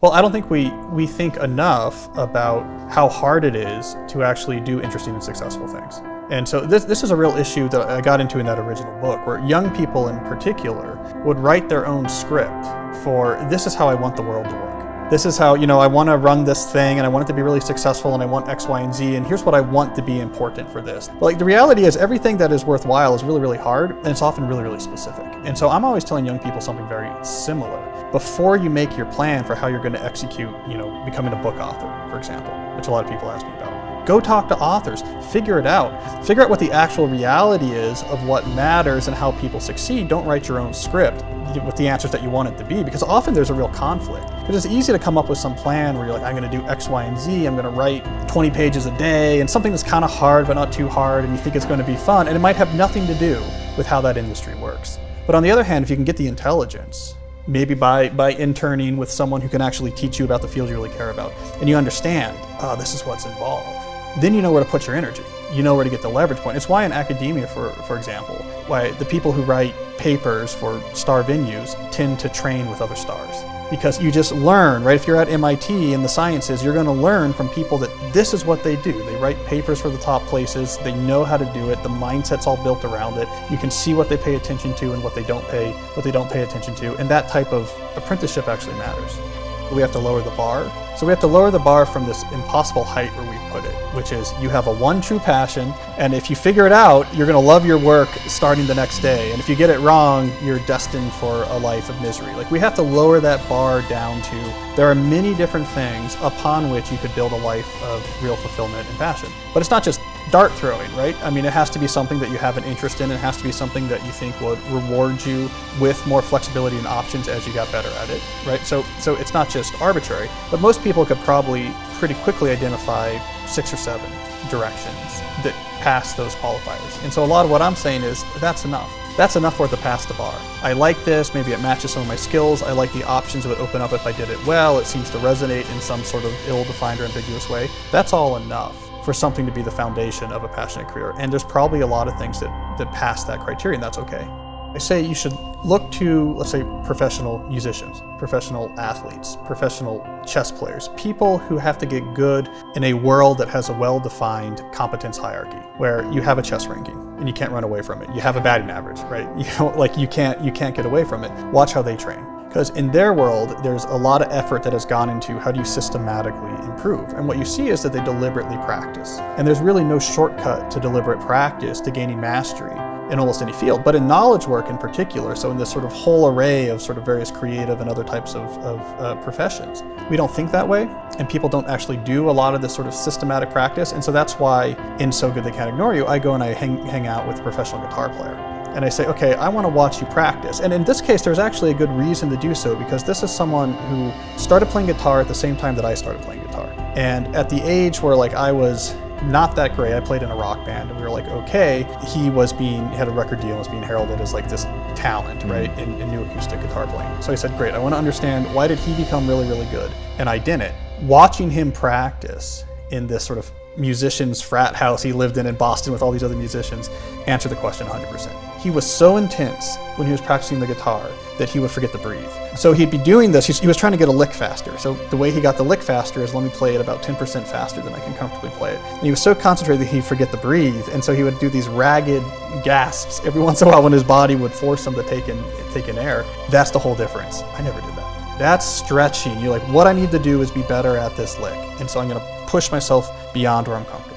Well, I don't think we think enough about how hard it is to actually do interesting and successful things. And so this is a real issue that I got into in that original book, where young people in particular would write their own script for, this is how I want the world to work. This is how, I want to run this thing and I want it to be really successful and I want X, Y, and Z, and here's what I want to be important for this. But the reality is everything that is worthwhile is really, really hard, and it's often really, really specific. And so I'm always telling young people something very similar. Before you make your plan for how you're going to execute, becoming a book author, for example, which a lot of people ask me about. Go talk to authors, figure it out. Figure out what the actual reality is of what matters and how people succeed. Don't write your own script with the answers that you want it to be, because often there's a real conflict. Because it's easy to come up with some plan where you're like, I'm going to do X, Y, and Z, I'm going to write 20 pages a day, and something that's kind of hard but not too hard, and you think it's going to be fun, and it might have nothing to do with how that industry works. But on the other hand, if you can get the intelligence, maybe by interning with someone who can actually teach you about the field you really care about, and you understand, this is what's involved, then you know where to put your energy. You know where to get the leverage point. It's why in academia, for example, why the people who write papers for star venues tend to train with other stars. Because you just learn, right? If you're at MIT in the sciences, you're going to learn from people that this is what they do. They write papers for the top places. They know how to do it. The mindset's all built around it. You can see what they pay attention to and what they don't pay attention to. And that type of apprenticeship actually matters. We have to lower the bar. So we have to lower the bar from this impossible height where we put it, which is you have a one true passion, and if you figure it out, you're going to love your work starting the next day. And if you get it wrong, you're destined for a life of misery. Like, we have to lower that bar down to, there are many different things upon which you could build a life of real fulfillment and passion. But it's not just dart throwing, right? I mean, it has to be something that you have an interest in. It has to be something that you think would reward you with more flexibility and options as you got better at it, right? So it's not just arbitrary, but most people could probably pretty quickly identify 6 or 7 directions that pass those qualifiers. And so a lot of what I'm saying is that's enough. That's enough for it to pass the bar. I like this, maybe it matches some of my skills. I like the options that would open up if I did it well. It seems to resonate in some sort of ill-defined or ambiguous way. That's all enough for something to be the foundation of a passionate career. And there's probably a lot of things that pass that criteria, and that's okay. I say you should look to, let's say, professional musicians, professional athletes, professional chess players, people who have to get good in a world that has a well-defined competence hierarchy, where you have a chess ranking and you can't run away from it. You have a batting average, right? You can't get away from it. Watch how they train. Because in their world, there's a lot of effort that has gone into how do you systematically improve. And what you see is that they deliberately practice. And there's really no shortcut to deliberate practice to gaining mastery in almost any field, but in knowledge work in particular, so in this sort of whole array of sort of various creative and other types of professions, we don't think that way, and people don't actually do a lot of this sort of systematic practice. And so that's why in So Good They Can't Ignore You, I go and I hang out with a professional guitar player. And I say, okay, I want to watch you practice. And in this case, there's actually a good reason to do so, because this is someone who started playing guitar at the same time that I started playing guitar. And at the age where I was not that great, I played in a rock band, and we were like, okay, he had a record deal and was being heralded as like this talent, right, in new acoustic guitar playing. So I said, great, I want to understand, why did he become really, really good? And I didn't. Watching him practice in this sort of musician's frat house he lived in Boston with all these other musicians, answered the question 100%. He was so intense when he was practicing the guitar that he would forget to breathe. So he'd be doing this, he was trying to get a lick faster. So the way he got the lick faster is, let me play it about 10% faster than I can comfortably play it. And he was so concentrated that he'd forget to breathe, and so he would do these ragged gasps every once in a while when his body would force him to take in air. That's the whole difference. I never did that. That's stretching. You're like, what I need to do is be better at this lick, and so I'm going to push myself beyond where I'm comfortable.